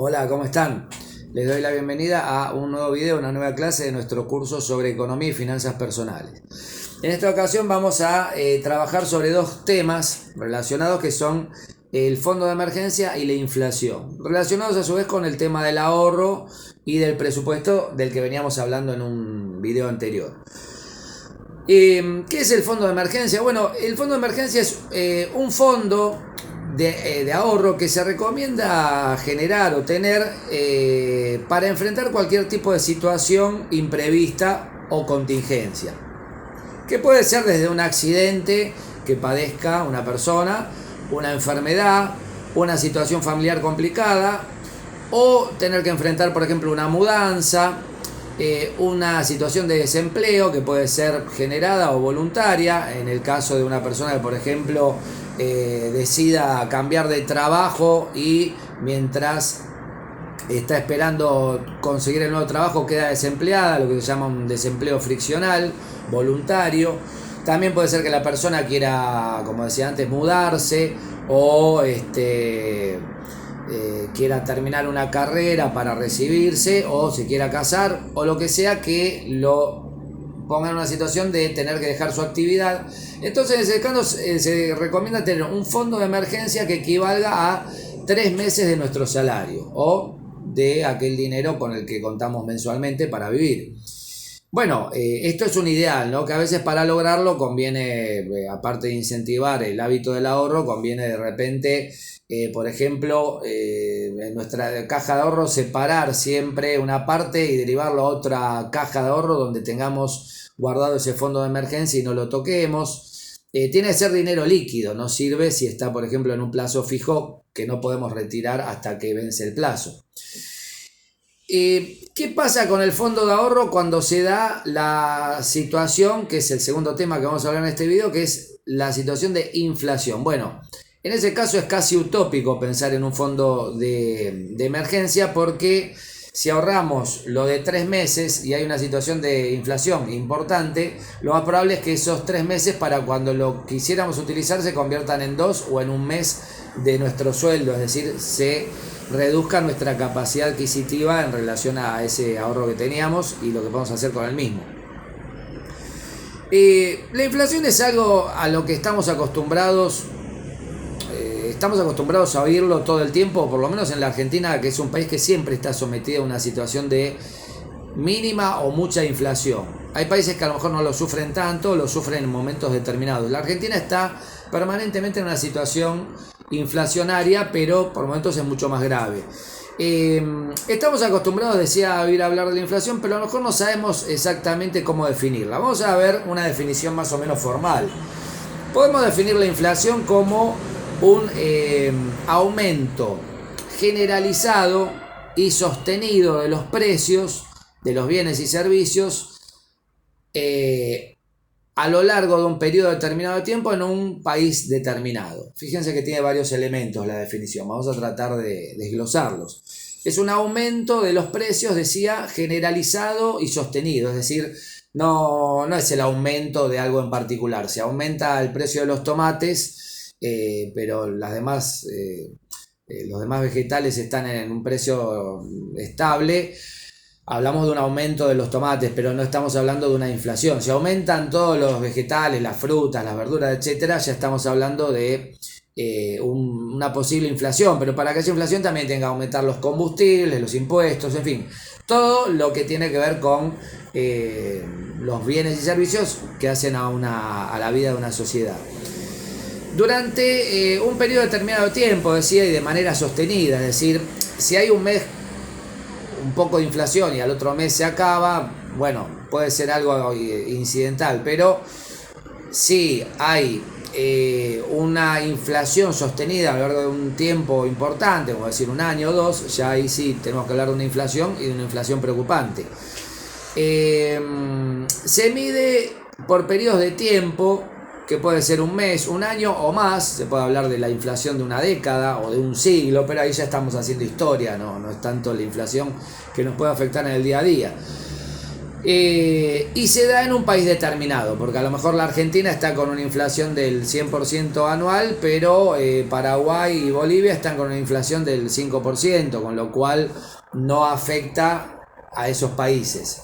Hola, ¿cómo están? Les doy la bienvenida a un nuevo video, una nueva clase de nuestro curso sobre economía y finanzas personales. En esta ocasión vamos a trabajar sobre dos temas relacionados que son el fondo de emergencia y la inflación, relacionados a su vez con el tema del ahorro y del presupuesto del que veníamos hablando en un video anterior. ¿Qué es el fondo de emergencia? Bueno, el fondo de emergencia es un fondo de ahorro que se recomienda generar o tener para enfrentar cualquier tipo de situación imprevista o contingencia, que puede ser desde un accidente que padezca una persona, una enfermedad, una situación familiar complicada, o tener que enfrentar, por ejemplo, una mudanza, una situación de desempleo que puede ser generada o voluntaria, en el caso de una persona que, por ejemplo, decida cambiar de trabajo y mientras está esperando conseguir el nuevo trabajo queda desempleada, lo que se llama un desempleo friccional, voluntario. También puede ser que la persona quiera, como decía antes, mudarse o quiera terminar una carrera para recibirse o se quiera casar o lo que sea que lo ponga en una situación de tener que dejar su actividad. Entonces en ese caso se recomienda tener un fondo de emergencia que equivalga a 3 meses de nuestro salario o de aquel dinero con el que contamos mensualmente para vivir. Bueno, esto es un ideal, ¿no? Que a veces para lograrlo conviene, aparte de incentivar el hábito del ahorro, conviene de repente, por ejemplo, en nuestra caja de ahorro separar siempre una parte y derivarlo a otra caja de ahorro donde tengamos guardado ese fondo de emergencia y no lo toquemos. Tiene que ser dinero líquido, no sirve si está, por ejemplo, en un plazo fijo que no podemos retirar hasta que vence el plazo. ¿Qué pasa con el fondo de ahorro cuando se da la situación, que es el segundo tema que vamos a hablar en este video, que es la situación de inflación? Bueno, en ese caso es casi utópico pensar en un fondo de emergencia, porque si ahorramos lo de 3 meses y hay una situación de inflación importante, lo más probable es que esos 3 meses para cuando lo quisiéramos utilizar se conviertan en 2 o en un mes de nuestro sueldo, es decir, se reduzca nuestra capacidad adquisitiva en relación a ese ahorro que teníamos y lo que podemos hacer con el mismo. La inflación es algo a lo que estamos acostumbrados a oírlo todo el tiempo, por lo menos en la Argentina, que es un país que siempre está sometido a una situación de mínima o mucha inflación. Hay países que a lo mejor no lo sufren tanto, lo sufren en momentos determinados. La Argentina está permanentemente en una situación inflacionaria, pero por momentos es mucho más grave. Estamos acostumbrados, decía, a oír hablar de la inflación, pero a lo mejor no sabemos exactamente cómo definirla. Vamos a ver una definición más o menos formal. Podemos definir la inflación como un aumento generalizado y sostenido de los precios de los bienes y servicios a lo largo de un periodo determinado de tiempo en un país determinado. Fíjense que tiene varios elementos la definición, vamos a tratar de desglosarlos. Es un aumento de los precios, decía, generalizado y sostenido, es decir, no es el aumento de algo en particular. Se aumenta el precio de los tomates, pero los demás vegetales están en un precio estable. Hablamos de un aumento de los tomates, pero no estamos hablando de una inflación. Si aumentan todos los vegetales, las frutas, las verduras, etcétera, ya estamos hablando de una posible inflación. Pero para que haya inflación también tenga que aumentar los combustibles, los impuestos, en fin, todo lo que tiene que ver con los bienes y servicios que hacen a la vida de una sociedad. Durante un periodo determinado de tiempo, decía, y de manera sostenida, es decir, si hay un mes un poco de inflación y al otro mes se acaba, bueno, puede ser algo incidental, pero si hay una inflación sostenida a lo largo de un tiempo importante, como decir un año o dos, ya ahí sí tenemos que hablar de una inflación y de una inflación preocupante. Se mide por periodos de tiempo, que puede ser un mes, un año o más. Se puede hablar de la inflación de una década o de un siglo, pero ahí ya estamos haciendo historia, no es tanto la inflación que nos puede afectar en el día a día. Y se da en un país determinado, porque a lo mejor la Argentina está con una inflación del 100% anual, pero Paraguay y Bolivia están con una inflación del 5%, con lo cual no afecta a esos países.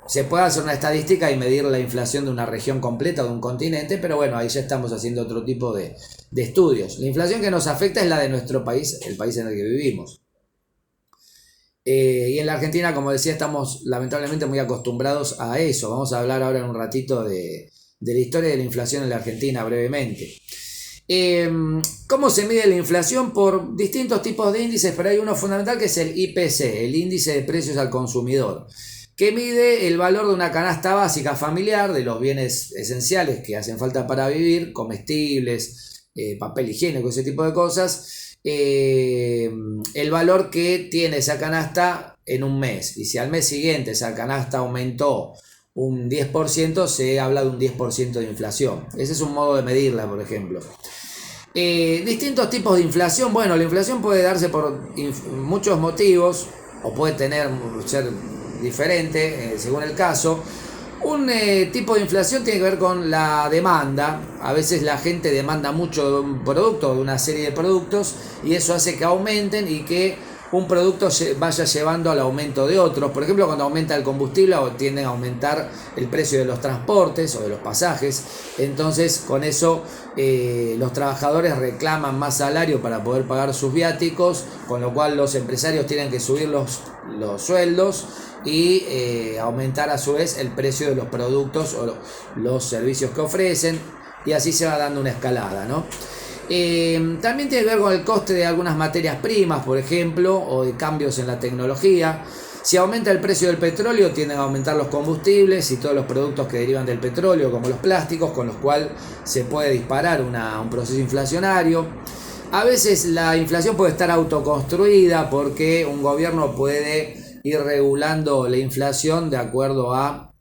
Se puede hacer una estadística y medir la inflación de una región completa o de un continente, pero bueno, ahí ya estamos haciendo otro tipo de estudios. La inflación que nos afecta es la de nuestro país, el país en el que vivimos. Y en la Argentina, como decía, estamos lamentablemente muy acostumbrados a eso. Vamos a hablar ahora en un ratito de la historia de la inflación en la Argentina brevemente. ¿Cómo se mide la inflación? Por distintos tipos de índices, pero hay uno fundamental que es el IPC, el índice de precios al consumidor, que mide el valor de una canasta básica familiar, de los bienes esenciales que hacen falta para vivir, comestibles, papel higiénico, ese tipo de cosas. El valor que tiene esa canasta en un mes, y si al mes siguiente esa canasta aumentó un 10%, se habla de un 10% de inflación. Ese es un modo de medirla, por ejemplo. Distintos tipos de inflación. Bueno, la inflación puede darse por muchos motivos, o puede ser diferente según el caso. Un tipo de inflación tiene que ver con la demanda. A veces la gente demanda mucho de un producto, de una serie de productos, y eso hace que aumenten y que un producto vaya llevando al aumento de otros. Por ejemplo, cuando aumenta el combustible, tienden a aumentar el precio de los transportes o de los pasajes. Entonces, con eso los trabajadores reclaman más salario para poder pagar sus viáticos, con lo cual los empresarios tienen que subir los sueldos y aumentar a su vez el precio de los productos o los servicios que ofrecen, y así se va dando una escalada, ¿no? También tiene que ver con el coste de algunas materias primas, por ejemplo, o de cambios en la tecnología. Si aumenta el precio del petróleo, tienden a aumentar los combustibles y todos los productos que derivan del petróleo, como los plásticos, con los cuales se puede disparar un proceso inflacionario. A veces la inflación puede estar autoconstruida porque un gobierno puede ir regulando la inflación de acuerdo a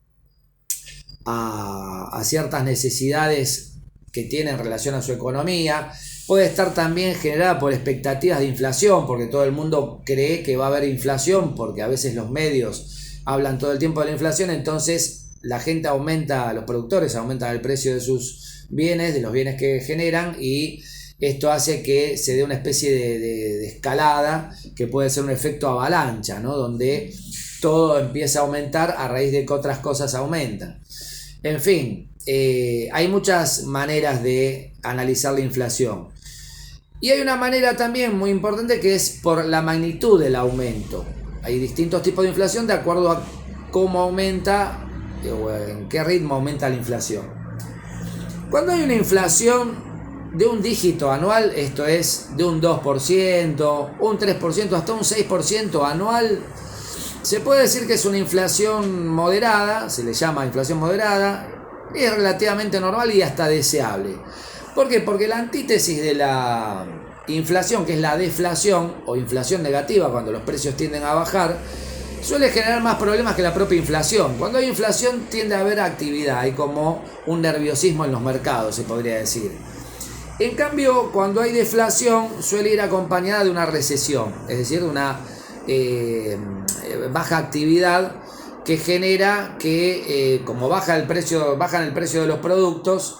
ciertas necesidades que tiene en relación a su economía. Puede estar también generada por expectativas de inflación, porque todo el mundo cree que va a haber inflación, porque a veces los medios hablan todo el tiempo de la inflación. Entonces la gente aumenta, los productores aumentan el precio de sus bienes, de los bienes que generan, y esto hace que se dé una especie de escalada que puede ser un efecto avalancha, ¿no? Donde todo empieza a aumentar a raíz de que otras cosas aumentan. En fin, hay muchas maneras de analizar la inflación. Y hay una manera también muy importante que es por la magnitud del aumento. Hay distintos tipos de inflación de acuerdo a cómo aumenta o en qué ritmo aumenta la inflación. Cuando hay una inflación de un dígito anual, esto es de un 2%, un 3%, hasta un 6% anual, se puede decir que es una inflación moderada, se le llama inflación moderada, es relativamente normal y hasta deseable. ¿Por qué? Porque la antítesis de la inflación, que es la deflación o inflación negativa, cuando los precios tienden a bajar, suele generar más problemas que la propia inflación. Cuando hay inflación tiende a haber actividad, hay como un nerviosismo en los mercados, se podría decir. En cambio, cuando hay deflación suele ir acompañada de una recesión, es decir, de una baja actividad que genera que como bajan el precio de los productos,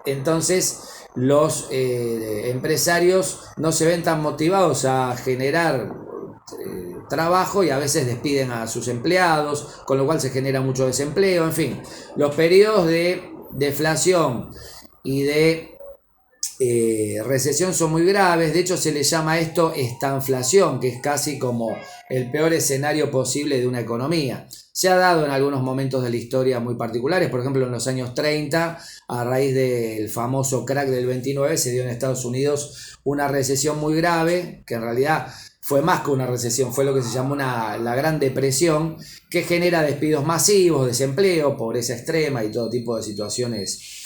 entonces los empresarios no se ven tan motivados a generar trabajo y a veces despiden a sus empleados, con lo cual se genera mucho desempleo. En fin, los periodos de deflación y de recesión son muy graves. De hecho, se le llama esto estanflación, que es casi como el peor escenario posible de una economía. Se ha dado en algunos momentos de la historia muy particulares. Por ejemplo, en los años 30, a raíz del famoso crack del 29, se dio en Estados Unidos una recesión muy grave, que en realidad fue más que una recesión, fue lo que se llamó la Gran Depresión, que genera despidos masivos, desempleo, pobreza extrema y todo tipo de situaciones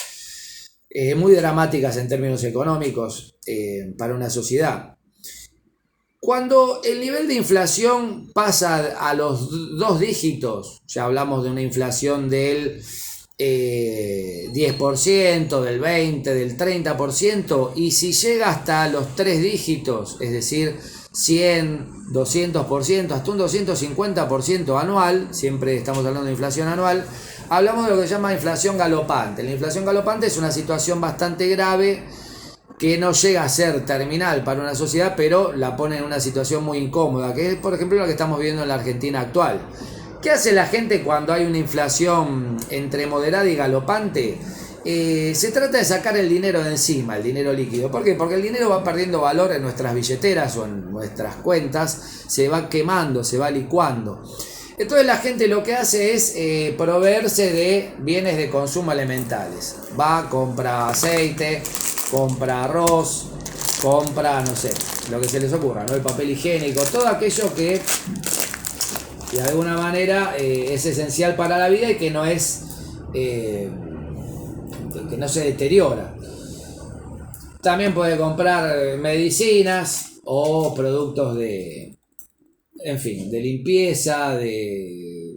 muy dramáticas en términos económicos para una sociedad. Cuando el nivel de inflación pasa a los 2 dígitos, ya hablamos de una inflación del 10%, del 20%, del 30%, y si llega hasta los 3 dígitos, es decir, 100, 200%, hasta un 250% anual, siempre estamos hablando de inflación anual, hablamos de lo que se llama inflación galopante. La inflación galopante es una situación bastante grave que no llega a ser terminal para una sociedad, pero la pone en una situación muy incómoda, que es, por ejemplo, lo que estamos viendo en la Argentina actual. ¿Qué hace la gente cuando hay una inflación entre moderada y galopante? Se trata de sacar el dinero de encima, el dinero líquido. ¿Por qué? Porque el dinero va perdiendo valor en nuestras billeteras o en nuestras cuentas, se va quemando, se va licuando. Entonces la gente lo que hace es proveerse de bienes de consumo elementales. Va, compra aceite, compra arroz, compra, no sé, lo que se les ocurra, ¿no? El papel higiénico, todo aquello que de alguna manera es esencial para la vida y que no es... que no se deteriora. También puede comprar medicinas o productos de, en fin, de limpieza, de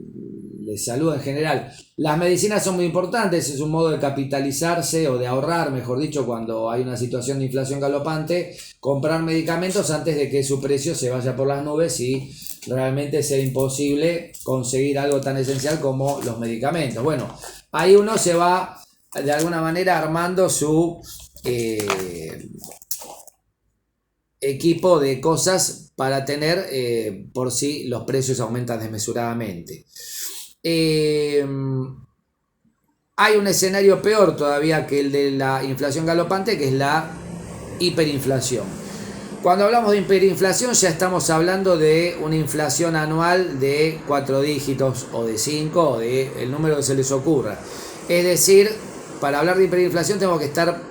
salud en general. Las medicinas son muy importantes, es un modo de capitalizarse o de ahorrar, mejor dicho, cuando hay una situación de inflación galopante, comprar medicamentos antes de que su precio se vaya por las nubes y realmente sea imposible conseguir algo tan esencial como los medicamentos. Bueno, ahí uno se va de alguna manera armando su equipo de cosas para tener por si los precios aumentan desmesuradamente. Hay un escenario peor todavía que el de la inflación galopante, que es la hiperinflación. Cuando hablamos de hiperinflación ya estamos hablando de una inflación anual de 4 dígitos o de 5 o de el número que se les ocurra. Es decir, para hablar de hiperinflación tengo que estar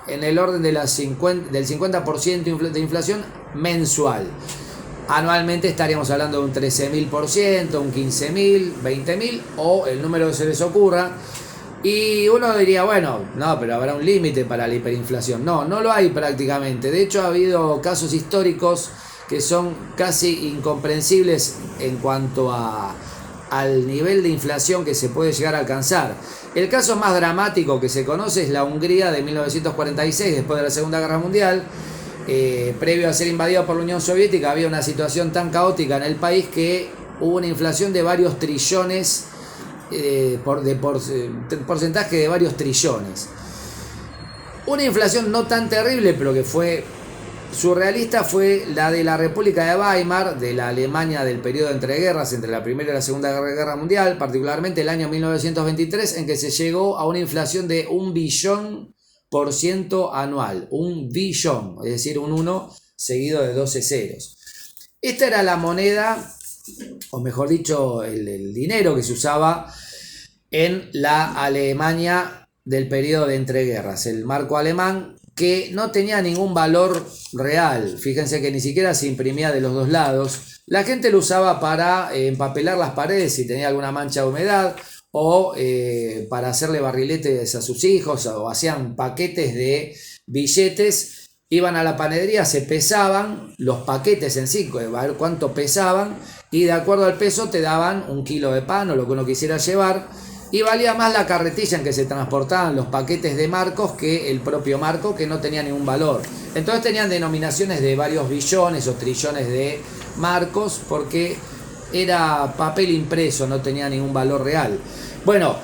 en el orden de del 50% de inflación mensual. Anualmente estaríamos hablando de un 13.000%, un 15.000, 20.000 o el número que se les ocurra. Y uno diría, bueno, no, pero habrá un límite para la hiperinflación. No, no lo hay prácticamente. De hecho, ha habido casos históricos que son casi incomprensibles en cuanto al nivel de inflación que se puede llegar a alcanzar. El caso más dramático que se conoce es la Hungría de 1946, después de la Segunda Guerra Mundial. Previo a ser invadido por la Unión Soviética, había una situación tan caótica en el país que hubo una inflación de varios trillones, porcentaje de varios trillones. Una inflación no tan terrible, pero que fue surrealista, fue la de la República de Weimar, de la Alemania del periodo de entreguerras, entre la Primera y la Segunda Guerra Mundial, particularmente el año 1923, en que se llegó a una inflación de 1.000.000.000% anual. 1.000.000.000, es decir, un 1 seguido de 12 ceros. Esta era la moneda, o mejor dicho, el dinero que se usaba en la Alemania del periodo de entreguerras, el marco alemán, que no tenía ningún valor real. Fíjense que ni siquiera se imprimía de los dos lados. La gente lo usaba para empapelar las paredes si tenía alguna mancha de humedad, o para hacerle barriletes a sus hijos, o hacían paquetes de billetes. Iban a la panadería, se pesaban los paquetes en sí, a ver cuánto pesaban, y de acuerdo al peso te daban 1 kilo de pan o lo que uno quisiera llevar, y valía más la carretilla en que se transportaban los paquetes de marcos que el propio marco, que no tenía ningún valor. Entonces tenían denominaciones de varios billones o trillones de marcos, porque era papel impreso, no tenía ningún valor real. Bueno,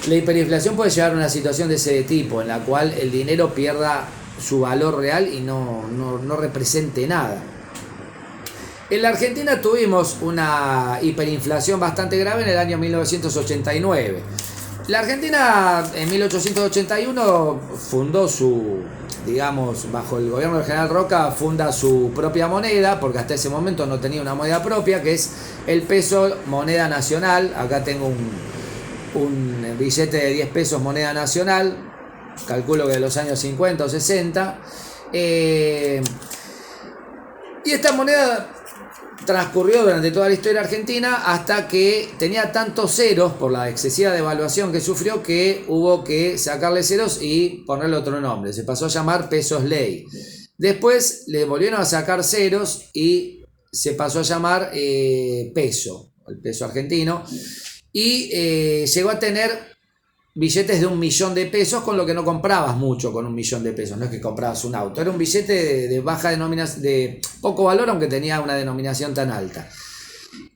la hiperinflación puede llevar a una situación de ese tipo, en la cual el dinero pierda su valor real y no represente nada. En la Argentina tuvimos una hiperinflación bastante grave en el año 1989. La Argentina en 1881 fundó bajo el gobierno del general Roca, funda su propia moneda, porque hasta ese momento no tenía una moneda propia, que es el peso, moneda nacional. Acá tengo un billete de 10 pesos, moneda nacional, calculo que de los años 50 o 60. Y esta moneda transcurrió durante toda la historia argentina hasta que tenía tantos ceros por la excesiva devaluación que sufrió, que hubo que sacarle ceros y ponerle otro nombre. Se pasó a llamar pesos ley. Después le volvieron a sacar ceros y se pasó a llamar peso, el peso argentino, y llegó a tener billetes de 1.000.000 de pesos, con lo que no comprabas mucho con 1.000.000 de pesos, no es que comprabas un auto, era un billete de baja denominación, de poco valor, aunque tenía una denominación tan alta.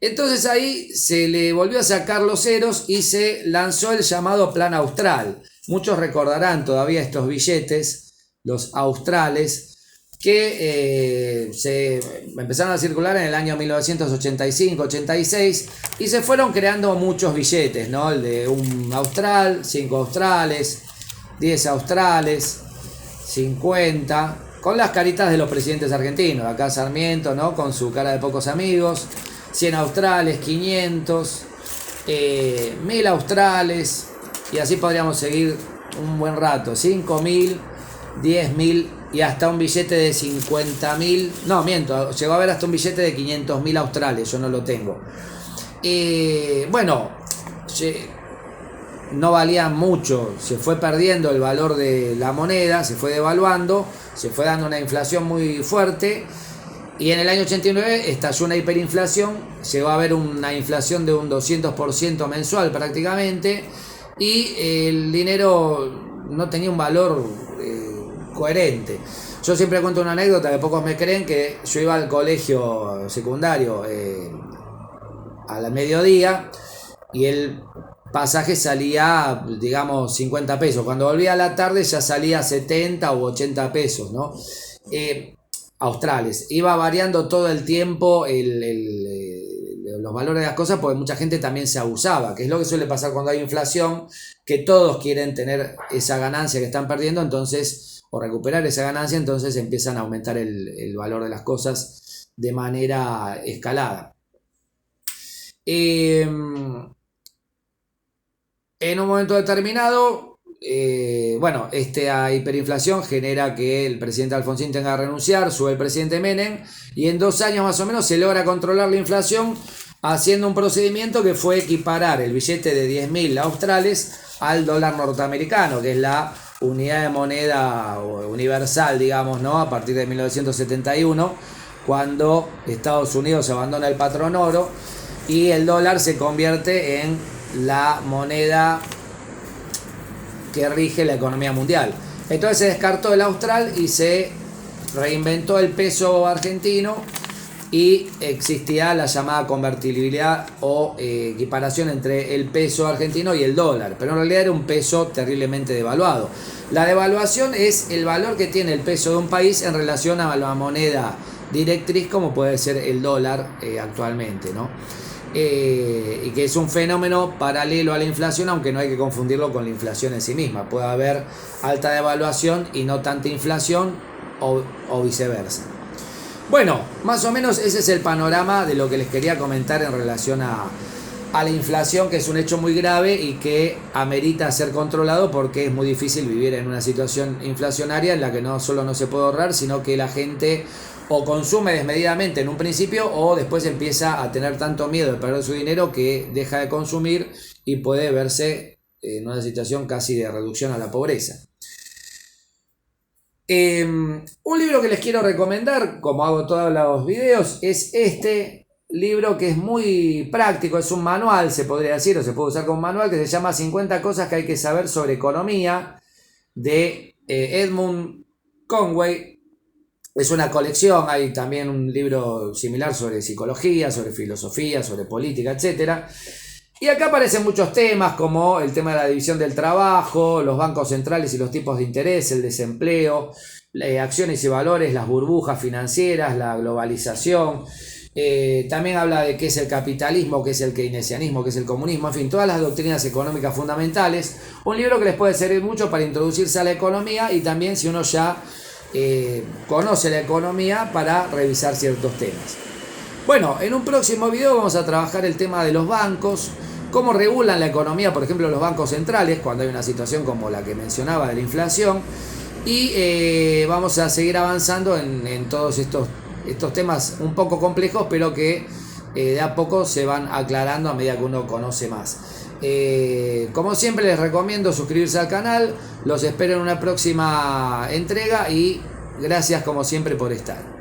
Entonces ahí se le volvió a sacar los ceros y se lanzó el llamado Plan Austral. Muchos recordarán todavía estos billetes, los australes, que se empezaron a circular en el año 1985-86 y se fueron creando muchos billetes, ¿no? El de 1 austral, 5 australes, 10 australes, 50, con las caritas de los presidentes argentinos. Acá Sarmiento, ¿no? Con su cara de pocos amigos. 100 australes, 500, 1000 australes, y así podríamos seguir un buen rato. 5.000, 10.000 y hasta un billete de 50.000. No, miento, llegó a haber hasta un billete de 500.000 australes, yo no lo tengo. Bueno, no valían mucho, se fue perdiendo el valor de la moneda, se fue devaluando, se fue dando una inflación muy fuerte. Y en el año 89 estalló una hiperinflación, llegó a haber una inflación de un 200% mensual prácticamente, y el dinero no tenía un valor coherente. Yo siempre cuento una anécdota que pocos me creen, que yo iba al colegio secundario al mediodía y el pasaje salía, digamos, 50 pesos. Cuando volvía a la tarde ya salía 70 u 80 pesos, ¿no? Australes. Iba variando todo el tiempo los valores de las cosas, porque mucha gente también se abusaba, que es lo que suele pasar cuando hay inflación, que todos quieren tener esa ganancia que están perdiendo, entonces, o recuperar esa ganancia, entonces empiezan a aumentar el valor de las cosas de manera escalada. En un momento determinado, bueno, esta hiperinflación genera que el presidente Alfonsín tenga que renunciar, sube el presidente Menem, y en 2 años más o menos se logra controlar la inflación haciendo un procedimiento que fue equiparar el billete de 10.000 australes al dólar norteamericano, que es la unidad de moneda universal, digamos, ¿no? A partir de 1971, cuando Estados Unidos abandona el patrón oro y el dólar se convierte en la moneda que rige la economía mundial. Entonces se descartó el austral y se reinventó el peso argentino, y existía la llamada convertibilidad o equiparación entre el peso argentino y el dólar, pero en realidad era un peso terriblemente devaluado. La devaluación es el valor que tiene el peso de un país en relación a la moneda directriz, como puede ser el dólar actualmente, ¿no? Y que es un fenómeno paralelo a la inflación, aunque no hay que confundirlo con la inflación en sí misma. Puede haber alta devaluación y no tanta inflación, o viceversa. Bueno, más o menos ese es el panorama de lo que les quería comentar en relación a la inflación, que es un hecho muy grave y que amerita ser controlado, porque es muy difícil vivir en una situación inflacionaria en la que no solo no se puede ahorrar, sino que la gente o consume desmedidamente en un principio, o después empieza a tener tanto miedo de perder su dinero que deja de consumir y puede verse en una situación casi de reducción a la pobreza. Un libro que les quiero recomendar, como hago todos los videos, es este libro, que es muy práctico, es un manual, se podría decir, o se puede usar como manual, que se llama 50 cosas que hay que saber sobre economía, de Edmund Conway. Es una colección, hay también un libro similar sobre psicología, sobre filosofía, sobre política, etc. Y acá aparecen muchos temas, como el tema de la división del trabajo, los bancos centrales y los tipos de interés, el desempleo, acciones y valores, las burbujas financieras, la globalización. También habla de qué es el capitalismo, qué es el keynesianismo, qué es el comunismo, en fin, todas las doctrinas económicas fundamentales. Un libro que les puede servir mucho para introducirse a la economía, y también si uno ya conoce la economía, para revisar ciertos temas. Bueno, en un próximo video vamos a trabajar el tema de los bancos, cómo regulan la economía, por ejemplo, los bancos centrales, cuando hay una situación como la que mencionaba de la inflación, y vamos a seguir avanzando en todos estos temas un poco complejos, pero que de a poco se van aclarando a medida que uno conoce más. Como siempre, les recomiendo suscribirse al canal, los espero en una próxima entrega, y gracias como siempre por estar.